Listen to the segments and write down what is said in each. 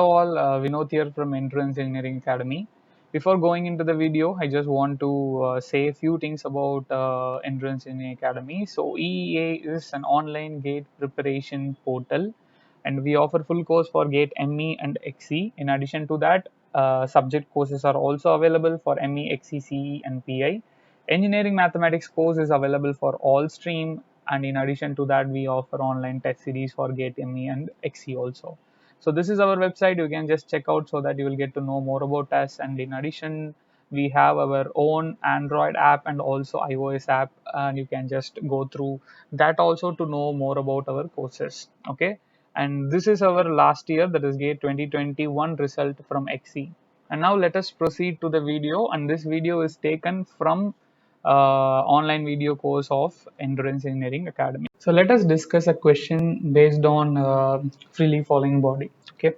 All, Vinod here from Entrance Engineering Academy. Before going into the video, I just want to say a few things about Entrance Engineering Academy. So, EEA is an online gate preparation portal, and we offer full course for GATE ME and XE. In addition to that, subject courses are also available for ME, XE, CE, and PI. Engineering mathematics course is available for all stream, and in addition to that, we offer online test series for GATE ME and XE also. So this is our website. You can just check out so that you will get to know more about us. And in addition, we have our own Android app and also iOS app, and you can just go through that also to know more about our courses. Okay. And this is our last year, that is GATE 2021 result from XE. And now let us proceed to the video. And this video is taken from online video course of Endurance Engineering Academy. So let us discuss a question based on freely falling body. Okay,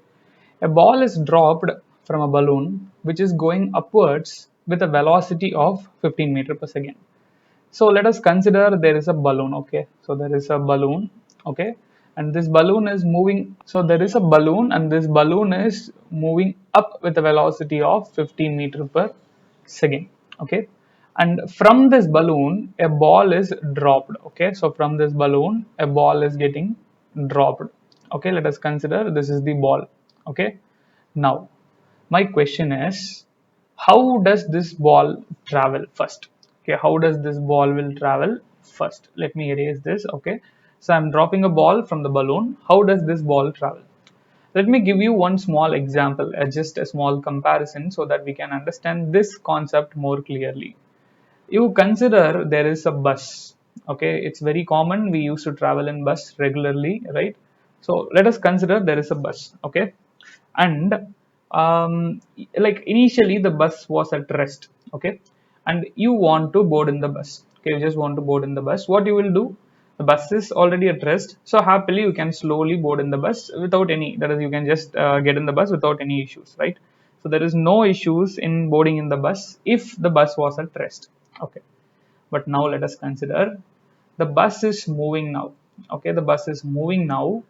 a ball is dropped from a balloon which is going upwards with a velocity of 15 meter per second. So let us consider there is a balloon. Okay, so there is a balloon. Okay, and this balloon is moving. So there is a balloon, and this balloon is moving up with a velocity of 15 meter per second. Okay, and from this balloon a ball is dropped. Okay, so from this balloon a ball is getting dropped. Okay, let us consider this is the ball. Okay, now my question is, how does this ball travel first? Okay, how does this ball will travel first? Let me erase this. Okay, so I'm dropping a ball from the balloon. How does this ball travel? Let me give you one small example, just a small comparison, so that we can understand this concept more clearly. You consider there is a bus. Okay, it's very common, we used to travel in bus regularly, right? So let us consider there is a bus. Okay, and like initially the bus was at rest. Okay, and you want to board in the bus. Okay, you just want to board in the bus. What you will do, the bus is already at rest, so happily you can slowly board in the bus without any, that is, you can just get in the bus without any issues, right? So there is no issues in boarding in the bus if the bus was at rest. Okay, but now let us consider the bus is moving now. Okay, the bus is moving now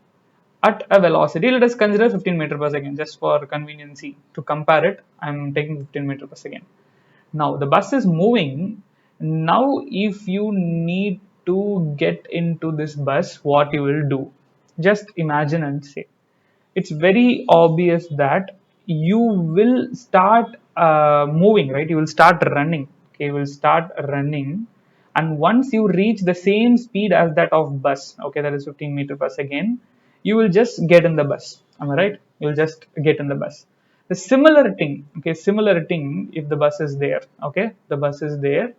at a velocity. Let us consider 15 meter per second, just for conveniency to compare it. I'm taking 15 meter per second. Now the bus is moving. Now if you need to get into this bus, what you will do? Just imagine and say. It's very obvious that you will start moving, right? You will start running. Okay, you will start running, and once you reach the same speed as that of bus, okay, that is 15 meter per second, you will just get in the bus. Am I right? You will just get in the bus. The similar thing, okay, similar thing if the bus is there. Okay, the bus is there,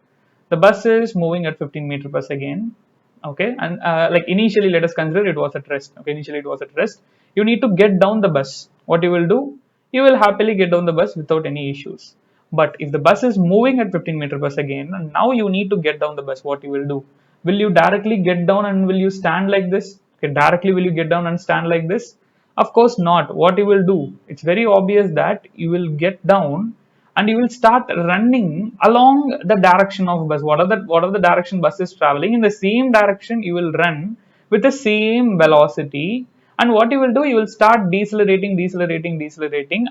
the bus is moving at 15 meter per second. Okay, and like initially let us consider it was at rest. Okay, initially it was at rest. You need to get down the bus. What you will do, you will happily get down the bus without any issues. But if the bus is moving at 15 meter per second and now you need to get down the bus, what you will do, will you directly get down and will you stand like this? Okay, directly will you get down and stand like this? Of course not. What you will do, it's very obvious that you will get down and you will start running along the direction of bus. What are the direction bus is traveling, in the same direction you will run with the same velocity. And what you will do, you will start decelerating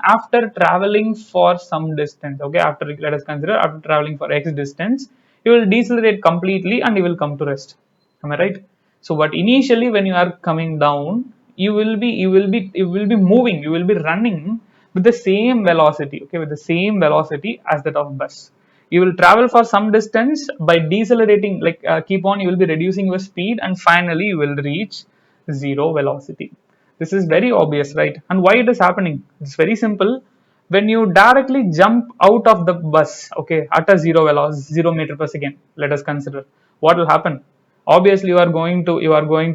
after traveling for some distance. Okay, after, let us consider, after traveling for x distance, you will decelerate completely and you will come to rest. Am I right? So but initially when you are coming down, you will be moving, you will be running with the same velocity. Okay, with the same velocity as that of bus. You will travel for some distance by decelerating, like keep on, you will be reducing your speed, and finally you will reach zero velocity. This is very obvious, right? And why it is happening, it's very simple. When you directly jump out of the bus, okay, at a zero velocity, 0 meter per second, let us consider, what will happen? Obviously you are going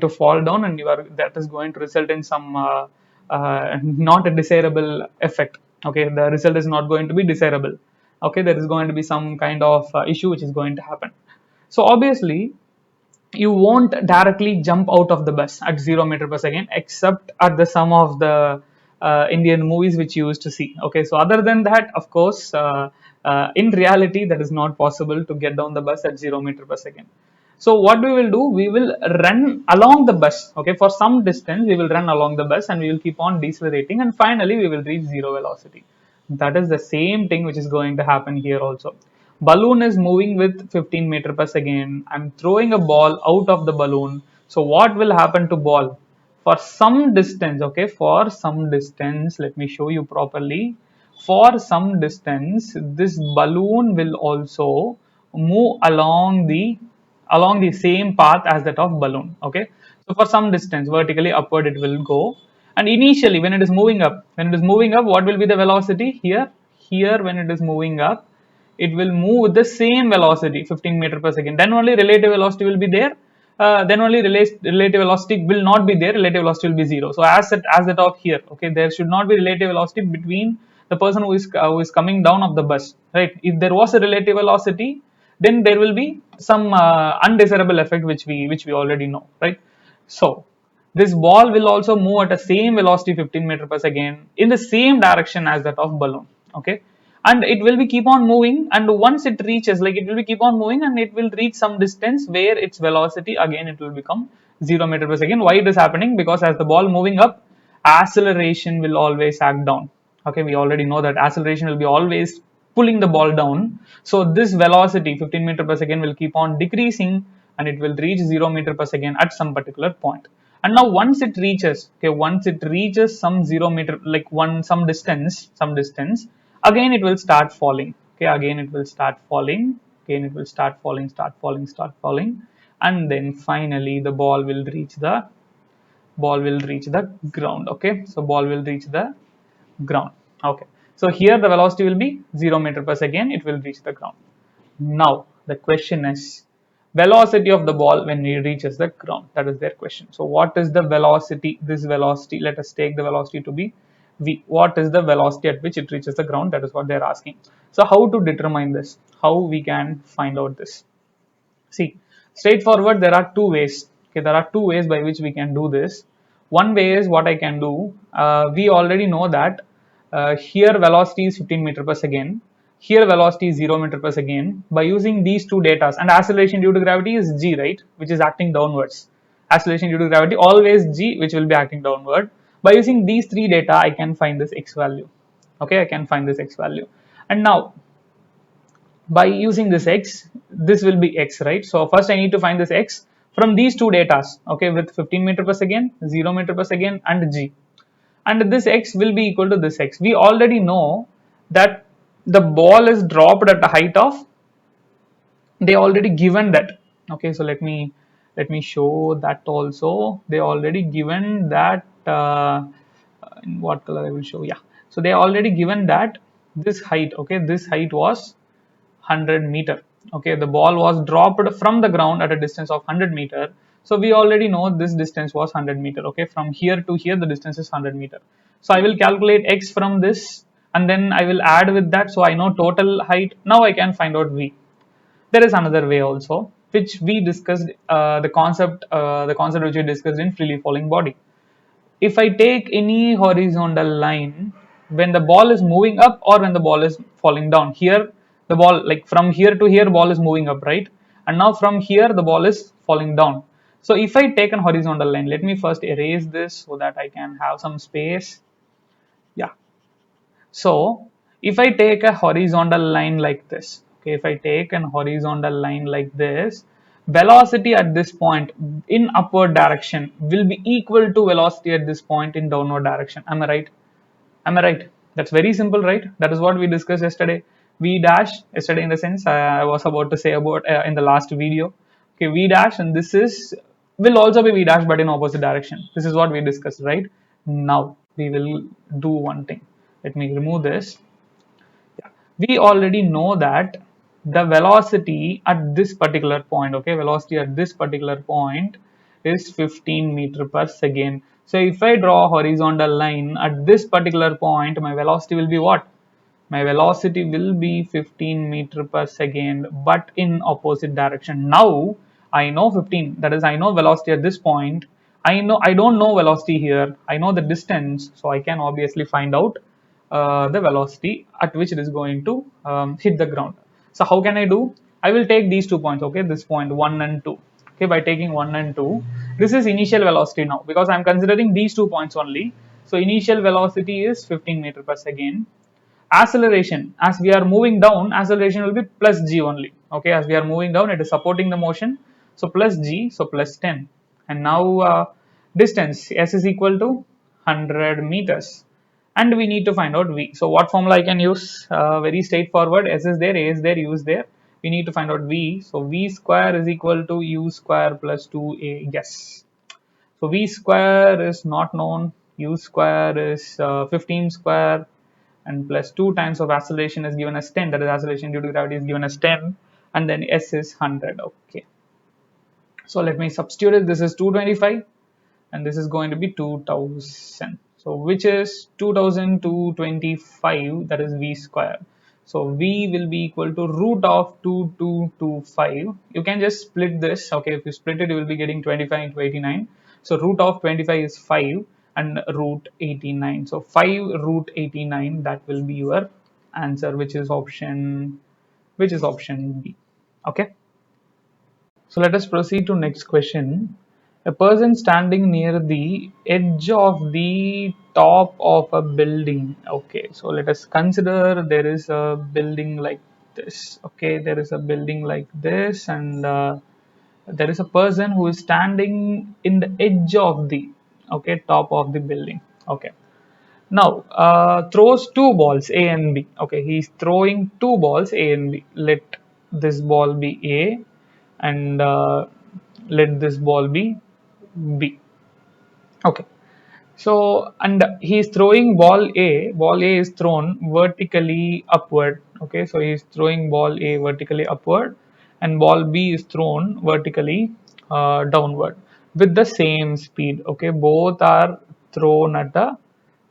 to fall down, and that is going to result in some not a desirable effect. Okay, the result is not going to be desirable. Okay, there is going to be some kind of issue which is going to happen. So obviously you won't directly jump out of the bus at 0 meter per second, except at the some of the Indian movies which you used to see. Okay, so other than that, of course, in reality that is not possible to get down the bus at 0 meter per second. So what we will do, we will run along the bus, okay, for some distance we will run along the bus and we will keep on decelerating and finally we will reach zero velocity. That is the same thing which is going to happen here also. Balloon is moving with 15 meter per second. I'm throwing a ball out of the balloon. So what will happen to ball? For some distance, okay, for some distance, let me show you properly. For some distance this balloon will also move along the same path as that of balloon, okay. So for some distance vertically upward it will go, and initially when it is moving up, what will be the velocity here? Here when it is moving up, it will move with the same velocity, 15 meter per second. Then only relative velocity will be there. Then only relative velocity will not be there. Relative velocity will be zero. So as that of here, okay, there should not be relative velocity between the person who is coming down of the bus, right? If there was a relative velocity, then there will be some undesirable effect which we already know, right? So this ball will also move at the same velocity, 15 meter per second, in the same direction as that of balloon, okay, and it will be keep on moving, and once it reaches, like, it will be keep on moving and it will reach some distance where its velocity again it will become 0 meter per second. Why it is happening? Because as the ball moving up, acceleration will always act down, okay. We already know that acceleration will be always pulling the ball down. So this velocity 15 meter per second will keep on decreasing and it will reach 0 meter per second at some particular point. And now once it reaches, okay, once it reaches some 0 meter, like some distance, again it will start falling, okay, again it will start falling, again it will start falling, and then finally the ball will reach the ground, okay. So ball will reach the ground, okay. So here the velocity will be 0 meter per second, it will reach the ground. Now the question is velocity of the ball when it reaches the ground. That is their question. So what is the velocity? This velocity, let us take the velocity to be v. What is the velocity at which it reaches the ground? That is what they are asking. So how to determine this? How we can find out this? See, straightforward, there are two ways. Okay, there are two ways by which we can do this. One way is what I can do. We already know that here velocity is 15 meter per second. Here velocity is 0 meter per second. By using these two data, and acceleration due to gravity is g, right, which is acting downwards. Acceleration due to gravity always g, which will be acting downward. By using these three data, I can find this x value. Okay, I can find this x value. And now by using this x, this will be x, right? So first I need to find this x from these two data, okay, with 15 meter per second, 0 meter per second, and g. And this x will be equal to this x. We already know that the ball is dropped at a height of, they already given that, okay. So let me show that also. They already given that in what color I will show, yeah. So they already given that this height, okay, this height was 100 meter, okay. The ball was dropped from the ground at a distance of 100 meter. So we already know this distance was 100 meter, okay. From here to here the distance is 100 meter. So I will calculate x from this and then I will add with that, so I know total height. Now I can find out v. There is another way also which we discussed, the concept which we discussed in freely falling body. If I take any horizontal line when the ball is moving up or when the ball is falling down, here the ball, like from here to here, ball is moving up, right? And now from here the ball is falling down. So if I take an horizontal line, let me first erase this so that I can have some space. Yeah. So if I take a horizontal line like this, okay, if I take an horizontal line like this, velocity at this point in upward direction will be equal to velocity at this point in downward direction. Am I right? Am I right? That's very simple, right? That is what we discussed yesterday. V dash, yesterday in the sense I was about to say about in the last video. Okay, V dash, and this is will also be V dash but in opposite direction. This is what we discussed, right? Now we will do one thing. Let me remove this. Yeah. We already know that the velocity at this particular point, okay, velocity at this particular point is 15 meter per second. So if I draw a horizontal line at this particular point, my velocity will be what? My velocity will be 15 meter per second but in opposite direction. Now I know 15, that is I know velocity at this point. I don't know velocity here, I know the distance, so I can obviously find out the velocity at which it is going to hit the ground. So how can I do? I will take these 2 points, okay, this point 1 and 2. okay, by taking 1 and 2. This is initial velocity now because I'm considering these 2 points only. So initial velocity is 15 meter per second. Acceleration, as we are moving down, acceleration will be plus g only, okay, as we are moving down it is supporting the motion, so plus g, so plus 10. And now distance, s is equal to 100 meters, and we need to find out v. So what formula I can use? Very straightforward. S is there, a is there, u is there. We need to find out v. So v square is equal to u square plus 2a. Yes. So v square is not known. U square is 15 square, and plus 2 times of acceleration is given as 10. That is, acceleration due to gravity is given as 10, and then s is 100. Okay. So let me substitute it. This is 225 and this is going to be 2000. So which is 2225, that is v square. So v will be equal to root of 2225. You can just split this. Okay, if you split it, you will be getting 25 into 89. So root of 25 is 5 and root 89. So 5 root 89, that will be your answer, which is option B. Okay. So let us proceed to next question. A person standing near the edge of the top of a building. Okay, so let us consider there is a building like this. Okay, there is a building like this, and there is a person who is standing in the edge of the, okay, top of the building. Okay. Now throws two balls A and B. Okay, he's throwing two balls A and B. Let this ball be A, and let this ball be B. Okay. So, and he is throwing ball A. Ball A is thrown vertically upward. Okay, so he is throwing ball A vertically upward, and ball B is thrown vertically downward with the same speed. Okay, both are thrown at the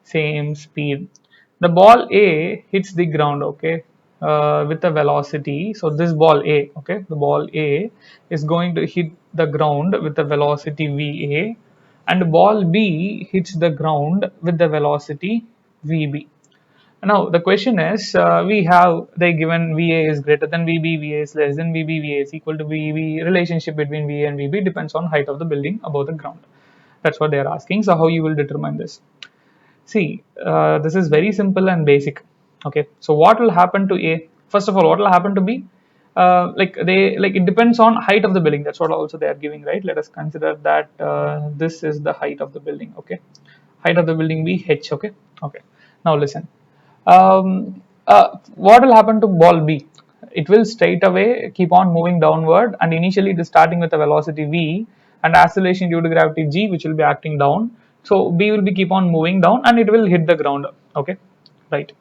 same speed. The ball A hits the ground. Okay, with a velocity. So this ball A. Okay, the ball A is going to hit the ground with the velocity VA, and ball B hits the ground with the velocity VB. Now the question is, we have they given VA is greater than VB, VA is less than VB, VA is equal to VB. Relationship between VA and VB depends on height of the building above the ground. That's what they are asking. So how you will determine this? See, this is very simple and basic. Okay, so what will happen to A? First of all, what will happen to B? Like it depends on height of the building. That's what also they are giving, right? Let us consider that this is the height of the building. Okay, height of the building be h. Okay, okay. Now listen. What will happen to ball B? It will straight away keep on moving downward, and initially it is starting with a velocity v and acceleration due to gravity g, which will be acting down. So B will be keep on moving down and it will hit the ground. Okay, right.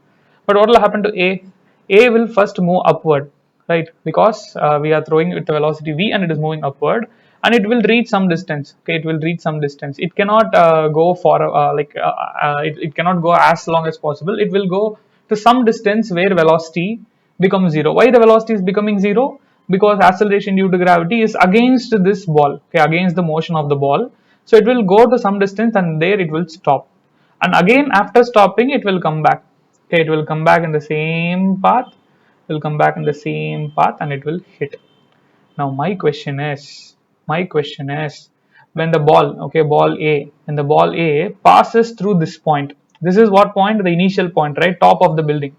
But what will happen to A? A will first move upward, right? Because we are throwing it with the velocity v and it is moving upward, and it will reach some distance. Okay, it will reach some distance. It cannot go for it cannot go as long as possible. It will go to some distance where velocity becomes zero. Why the velocity is becoming zero? Because acceleration due to gravity is against this ball. Okay, against the motion of the ball. So it will go to some distance and there it will stop. And again after stopping it will come back. Okay, it will come back in the same path. It will come back in the same path and it will hit. Now my question is, when the ball, okay, ball A, when the ball A passes through this point, this is what point? The initial point, right? Top of the building.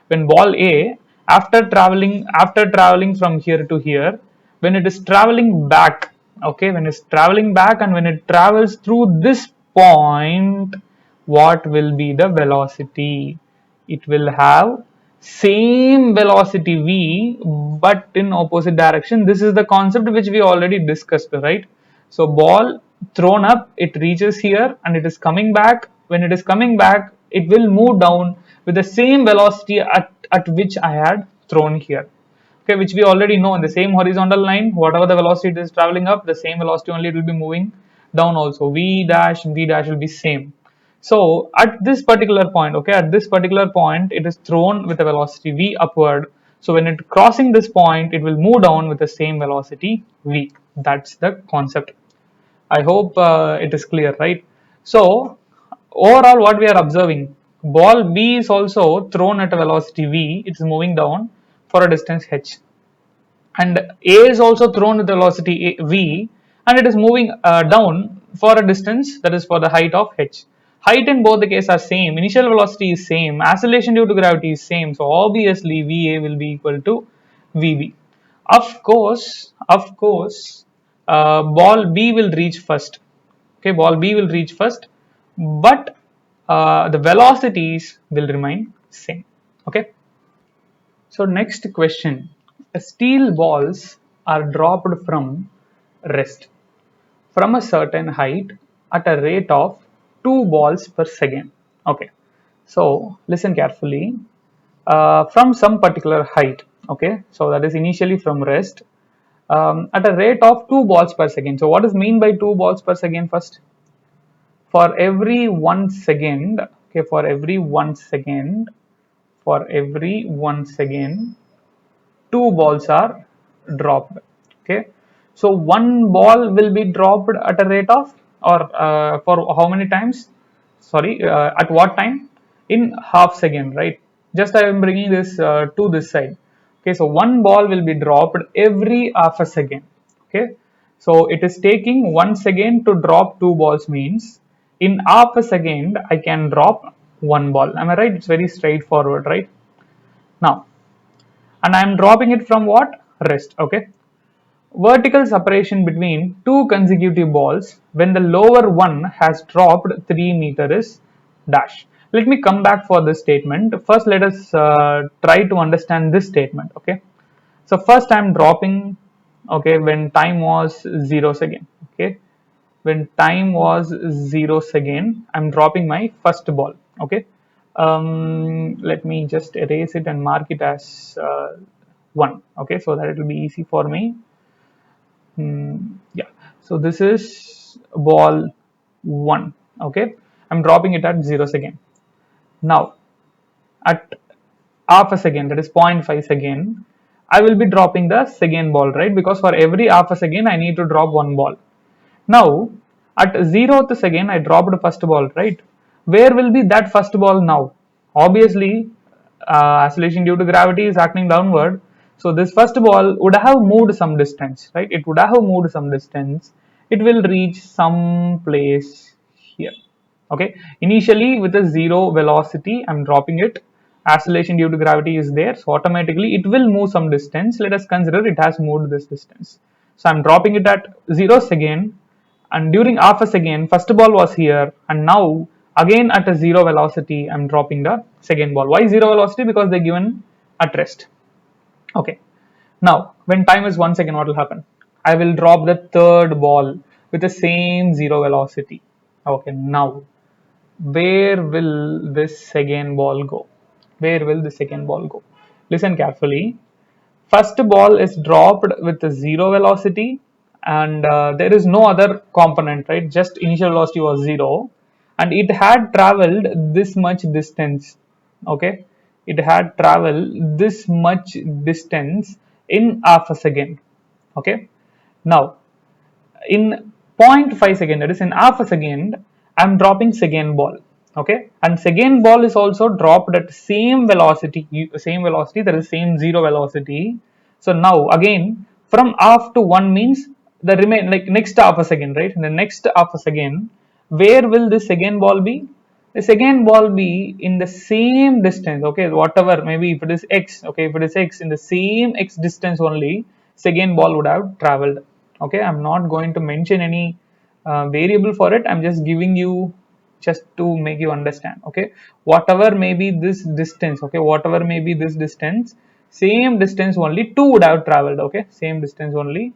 When ball A, after traveling from here to here, when it is traveling back, okay, when it's traveling back and when it travels through this point, what will be the velocity? It will have same velocity v but in opposite direction. This is the concept which we already discussed, right? So ball thrown up, it reaches here and it is coming back. When it is coming back, it will move down with the same velocity at which I had thrown here. Okay, which we already know in the same horizontal line, whatever the velocity it is traveling up, the same velocity only it will be moving down also. V dash and V dash will be same. So at this particular point, okay, at this particular point, it is thrown with a velocity v upward. So when it crossing this point, it will move down with the same velocity v. That's the concept. I hope it is clear, right? So overall, what we are observing, ball B is also thrown at a velocity v. It's moving down for a distance h. and A is also thrown with velocity v, and it is moving down for a distance, that is for the height of h. Height in both the cases are same, initial velocity is same, acceleration due to gravity is same, so obviously Va will be equal to Vb. Of course, ball B will reach first. Okay, ball B will reach first, but the velocities will remain same. Okay. So next question, steel balls are dropped from rest from a certain height at a rate of 2 balls per second. Okay, so listen carefully. From some particular height, okay, so that is initially from rest, at a rate of 2 balls per second. So what is mean by 2 balls per second first? For every 1 second, okay, for every 1 second, two balls are dropped. Okay, so one ball will be dropped at a rate of, or for how many times, sorry, at what time? In half second, right? Just I am bringing this to this side. Okay, so one ball will be dropped every half a second. Okay, so it is taking 1 second to drop two balls, means in half a second I can drop one ball. Am I right? It's very straightforward, right? Now, and I am dropping it from what? Rest. Okay. Vertical separation between two consecutive balls when the lower one has dropped 3 meter is dash. Let me come back for this statement. First, let us try to understand this statement. Okay. So first I am dropping, okay, when time was 0 second. Okay. When time was 0 second, I'm dropping my first ball. Okay. Let me just erase it and mark it as 1. Okay, so that it will be easy for me. Yeah, so this is ball 1. Okay, I'm dropping it at 0 second. Now at half a second, that is 0.5 second, I will be dropping the second ball, right? Because for every half a second I need to drop one ball. Now, at 0th second, I dropped first ball, right? Where will be that first ball now? Obviously, acceleration due to gravity is acting downward. So, this first ball would have moved some distance, right? It would have moved some distance. It will reach some place here. Okay. Initially, with a zero velocity, I'm dropping it. Acceleration due to gravity is there. So, automatically, it will move some distance. Let us consider it has moved this distance. So, I'm dropping it at 0 second, and during half a second first ball was here, and now again at a zero velocity I'm dropping the second ball. Why zero velocity? Because they're given at rest. Okay, now when time is 1 second, what will happen? I will drop the third ball with the same zero velocity. Okay, now where will this second ball go? Where will the second ball go? Listen carefully. First ball is dropped with a zero velocity, and there is no other component, right? Just initial velocity was 0, and it had traveled this much distance. Okay, it had traveled this much distance in half a second. Okay, now in zero point 0.5 second, that is in half a second, I'm dropping second ball. Okay, and second ball is also dropped at same velocity, that is same zero velocity. So now again from half to 1 means the remain, like next half a second, right? In the next half a second, where will the second ball be? The second ball be in the same distance. Okay, whatever, maybe if it is x, okay, if it is x, in the same x distance only second ball would have traveled. Okay, I'm not going to mention any variable for it. I'm just giving you, just to make you understand. Okay, whatever may be this distance, okay, whatever may be this distance, same distance only 2 would have traveled. Okay, same distance only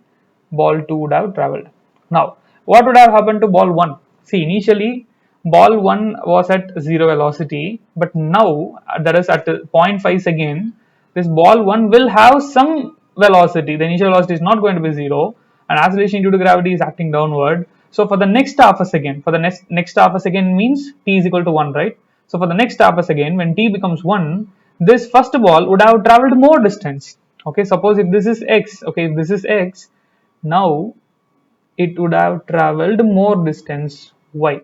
ball 2 would have traveled. Now what would have happened to ball 1? See, initially ball 1 was at zero velocity, but now that is at 0.5 second, this ball 1 will have some velocity. The initial velocity is not going to be 0, and acceleration due to gravity is acting downward. So for the next half a second, for the next half a second means t is equal to 1, right? So for the next half a second, when t becomes 1, this first ball would have traveled more distance. Okay, suppose if this is x, okay, if this is x, now it would have traveled more distance. Y?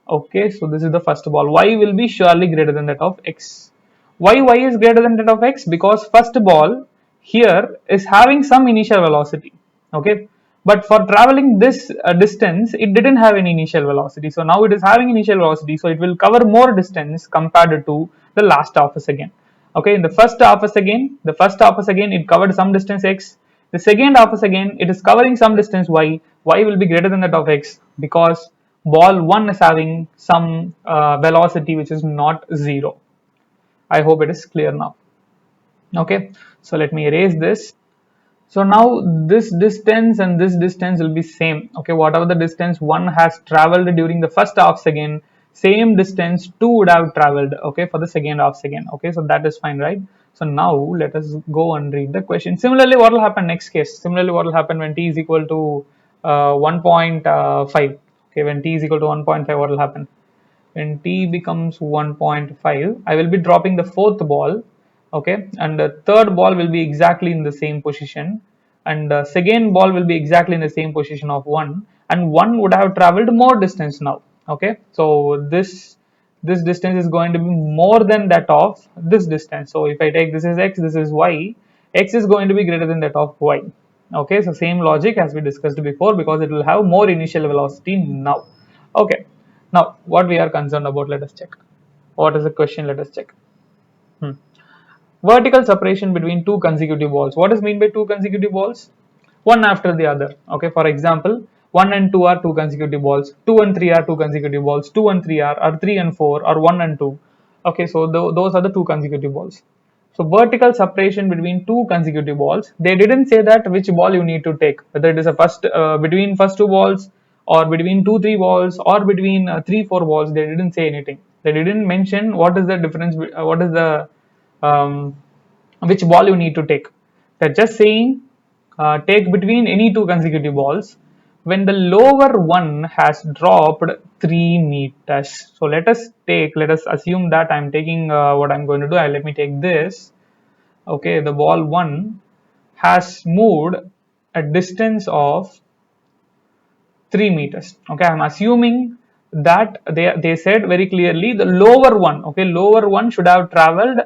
Okay, so this is the first ball. Y will be surely greater than that of x. Why y is greater than that of x? Because first ball here is having some initial velocity, okay, but for traveling this distance it didn't have any initial velocity. So now it is having initial velocity, so it will cover more distance compared to the last half a second. Okay, in the first half a second it covered some distance x. The second half a second it is covering some distance y. Y will be greater than that of x because ball 1 is having some velocity which is not 0. I hope it is clear now. Okay, so let me erase this. So now this distance and this distance will be same. Okay, whatever the distance 1 has traveled during the first half second, same distance 2 would have traveled, okay, for the second half second. Okay, so that is fine, right? So now let us go and read the question. Similarly, what will happen next case? Similarly, what will happen when t is equal to 1.5? Okay, when t is equal to 1.5, what will happen? When t becomes 1.5, I will be dropping the fourth ball, okay, and the third ball will be exactly in the same position, and the second ball will be exactly in the same position of 1, and 1 would have traveled more distance now. Okay, so this distance is going to be more than that of this distance. So if I take this is x, this is y, x is going to be greater than that of y. Okay, so same logic as we discussed before, because it will have more initial velocity now. Okay, now what we are concerned about, let us check. What is the question? Let us check. Hmm. Vertical separation between two consecutive balls. What is mean by two consecutive balls? One after the other. Okay, for example, 1 and 2 are two consecutive balls, 2 and 3 are two consecutive balls, 2 and 3 are, or 3 and 4 or 1 and 2. Okay, so those are the two consecutive balls. So vertical separation between two consecutive balls. They didn't say that which ball you need to take, whether it is a first between first two balls, or between two three balls, or between three four balls. They didn't say anything. They didn't mention what is the difference. What is the um, which ball you need to take. They're just saying take between any two consecutive balls when the lower one has dropped 3 meters. So let us assume that I'm taking what I'm going to do. Let me take this. Okay, the ball 1 has moved a distance of 3 meters. Okay, I'm assuming that they said very clearly the lower one, okay, lower one should have traveled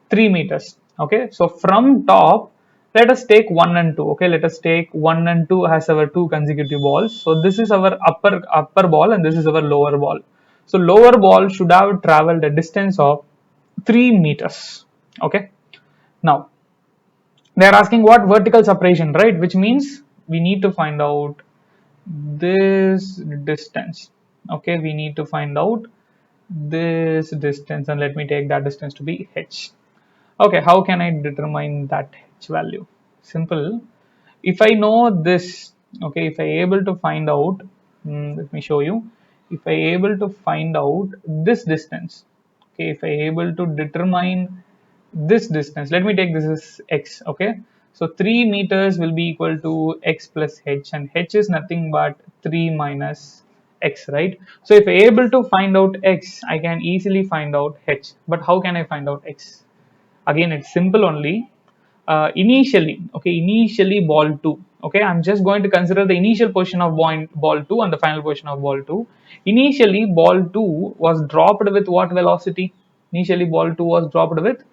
3 meters. Okay, so from top let us take 1 and 2. Okay, let us take 1 and 2 as our two consecutive balls. So this is our upper ball and this is our lower ball. So lower ball should have traveled a distance of 3 meters. Okay, now they are asking what vertical separation, right, which means we need to find out this distance. Okay, we need to find out this distance, and let me take that distance to be h. Okay, how can I determine that h value? Simple. If I know this, okay, if I able to find out, let me show you. If I able to find out this distance, okay, if I able to determine this distance, let me take this as x. Okay, so 3 meters will be equal to x plus h, and h is nothing but 3 minus x, right? So if I able to find out x, I can easily find out h. But how can I find out x? Again, it's simple only. Initially ball 2. Okay, I'm just going to consider the initial position of ball 2 and the final position of ball 2. Initially ball 2 was dropped with what velocity? Initially ball 2 was dropped with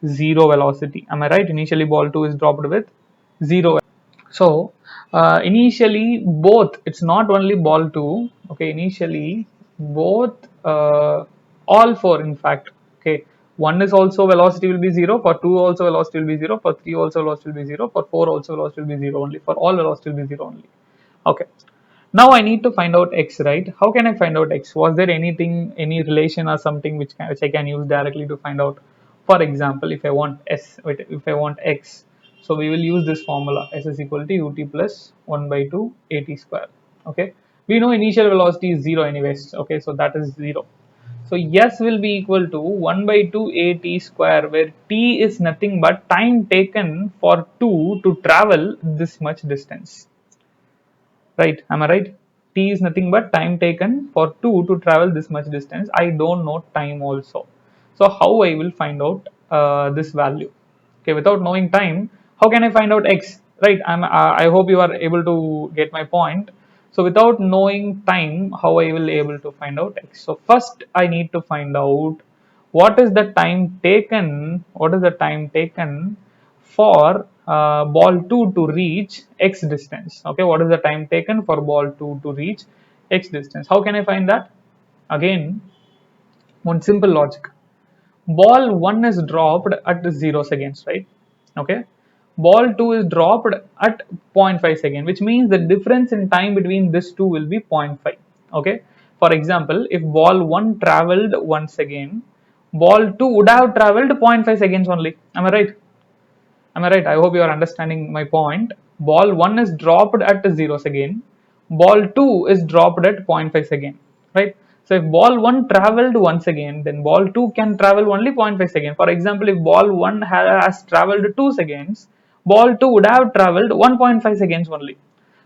0 velocity. Am I right? Initially ball 2 is dropped with 0. So initially both, it's not only ball 2. Okay, initially both, all four in fact. Okay, one is also velocity will be 0, for 2 also velocity will be 0, for 3 also velocity will be 0, for 4 also velocity will be 0 only, for all velocity will be 0 only. Okay, now I need to find out x, right? How can I find out x? Was there anything, any relation or something which I can use directly to find out? For example, if I want if I want x, so we will use this formula: s is equal to ut plus 1 by 2 at square. Okay, we know initial velocity is 0 anyways. Okay, so that is 0. So s will be equal to 1 by 2 at square, where t is nothing but time taken for 2 to travel this much distance. Right, am I right? T is nothing but time taken for 2 to travel this much distance. I don't know time also. So how I will find out this value? Okay, without knowing time, how can I find out x? Right, I hope you are able to get my point. So without knowing time, how I will able to find out x? So first I need to find out what is the time taken, for ball 2 to reach x distance. Okay, what is the time taken for ball 2 to reach x distance? How can I find that? Again, one simple logic. Ball 1 is dropped at 0 seconds, right? Okay. Ball 2 is dropped at 0.5 second, which means the difference in time between this two will be 0.5. Okay. For example, if ball 1 traveled 1 second, ball 2 would have traveled 0.5 seconds only. Am I right? Am I right? I hope you are understanding my point. Ball 1 is dropped at 0 second. Ball 2 is dropped at 0.5 second. Right? So if ball 1 traveled once again, then ball 2 can travel only 0.5 second. For example, if ball 1 has traveled 2 seconds, ball 2 would have traveled 1.5 seconds only.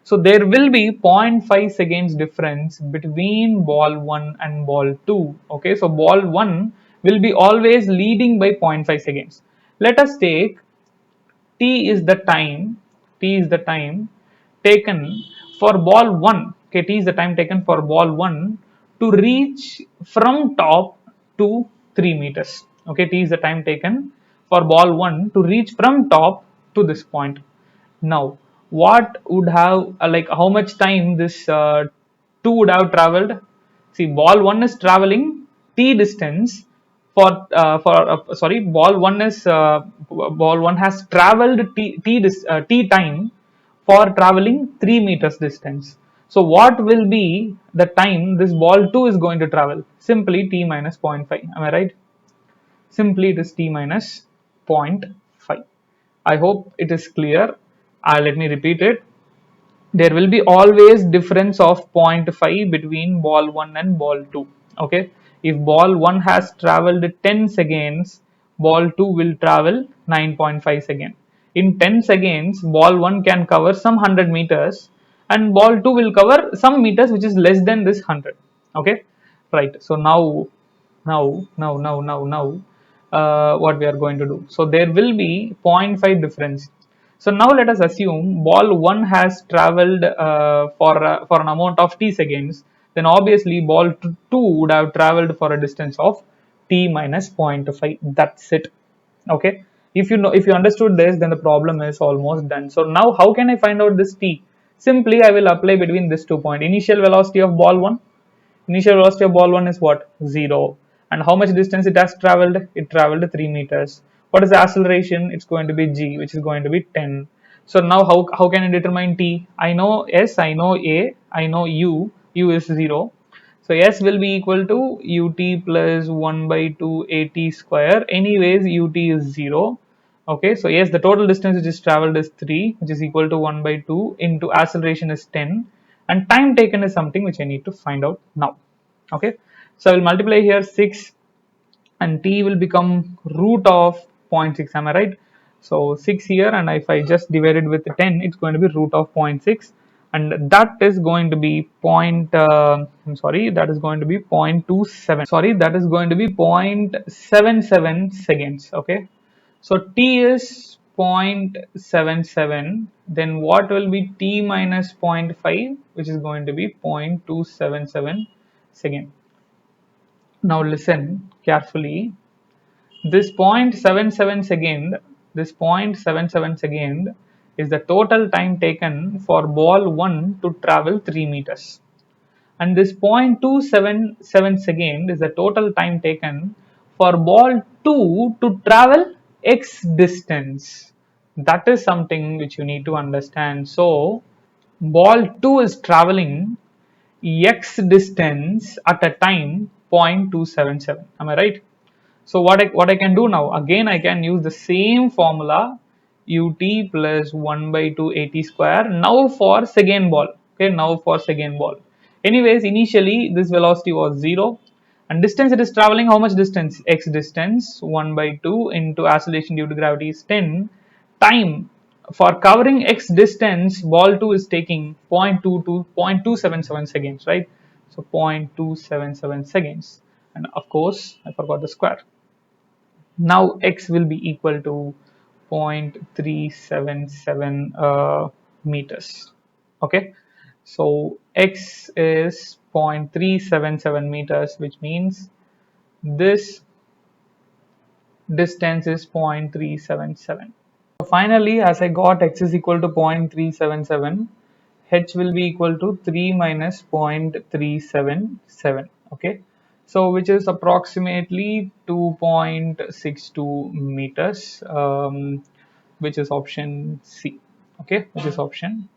So there will be 0.5 seconds difference between ball 1 and ball 2. Okay, so ball 1 will be always leading by 0.5 seconds. Let us take T is the time taken for ball 1. Okay, T is the time taken for ball 1 to reach from top to 3 meters. Okay, T is the time taken for ball 1 to reach from top to this point. Now, what would have like how much time this 2 would have traveled? See, ball 1 is traveling t distance for sorry, ball 1 has traveled t time for traveling 3 meters distance. So what will be the time this ball 2 is going to travel? Simply t minus 0.5. Am I right? Simply it is t minus zero point 0.5. I hope it is clear. Let me repeat it. There will be always difference of zero point 0.5 between ball 1 and ball 2. Okay, if ball 1 has traveled 10 seconds, ball 2 will travel 9.5 seconds. In 10 seconds, ball 1 can cover some 100 meters and ball 2 will cover some meters which is less than this 100. Okay, right. So now what we are going to do. So there will be zero point 0.5 difference. So now let us assume ball 1 has traveled for an amount of t seconds. Then obviously ball 2 would have traveled for a distance of t minus zero point 0.5. That's it. Okay. If you understood this, then the problem is almost done. So now how can I find out this t? Simply I will apply between these 2 points. Initial velocity of ball 1. Initial velocity of ball 1 is what? 0. And how much distance it has traveled? It traveled 3 meters. What is the acceleration? It's going to be g, which is going to be 10. So now how can I determine t? I know s, I know a, I know u is 0. So s will be equal to ut plus 1 by 2 at square. Anyways, ut is 0. Okay, so yes, the total distance which is traveled is 3, which is equal to 1 by 2 into acceleration is 10, and time taken is something which I need to find out now. Okay, so I will multiply here 6 and t will become root of 0.6. Am I right? So 6 here, and if I just divide it with 10, it's going to be root of 0.6, and that is going to be I'm sorry, that is going to be 0.27. Sorry, that is going to be 0.77 seconds. Okay, so t is 0.77. Then what will be t minus 0.5, which is going to be 0.277 second. Now listen carefully. This 0.77 second, this 0.77 second is the total time taken for ball 1 to travel 3 meters. And this 0.277 second is the total time taken for ball 2 to travel x distance. That is something which you need to understand. So, ball 2 is traveling x distance at a time 0.277. Am I right? So what I can do now, again I can use the same formula, ut plus 1 by 2 at square, now for second ball. Okay, now for second ball. Anyways, initially this velocity was 0, and distance it is traveling, how much distance? X distance, 1 by 2 into acceleration due to gravity is 10. Time for covering x distance, ball 2 is taking 0.277 seconds, right? So 0.277 seconds, and of course I forgot the square. Now x will be equal to 0.377 meters. Okay, so x is 0.377 meters, which means this distance is 0.377. finally, as I got x is equal to 0.377, h will be equal to 3 minus 0.377. Okay, so which is approximately 2.62 meters, which is option C. Okay, which is option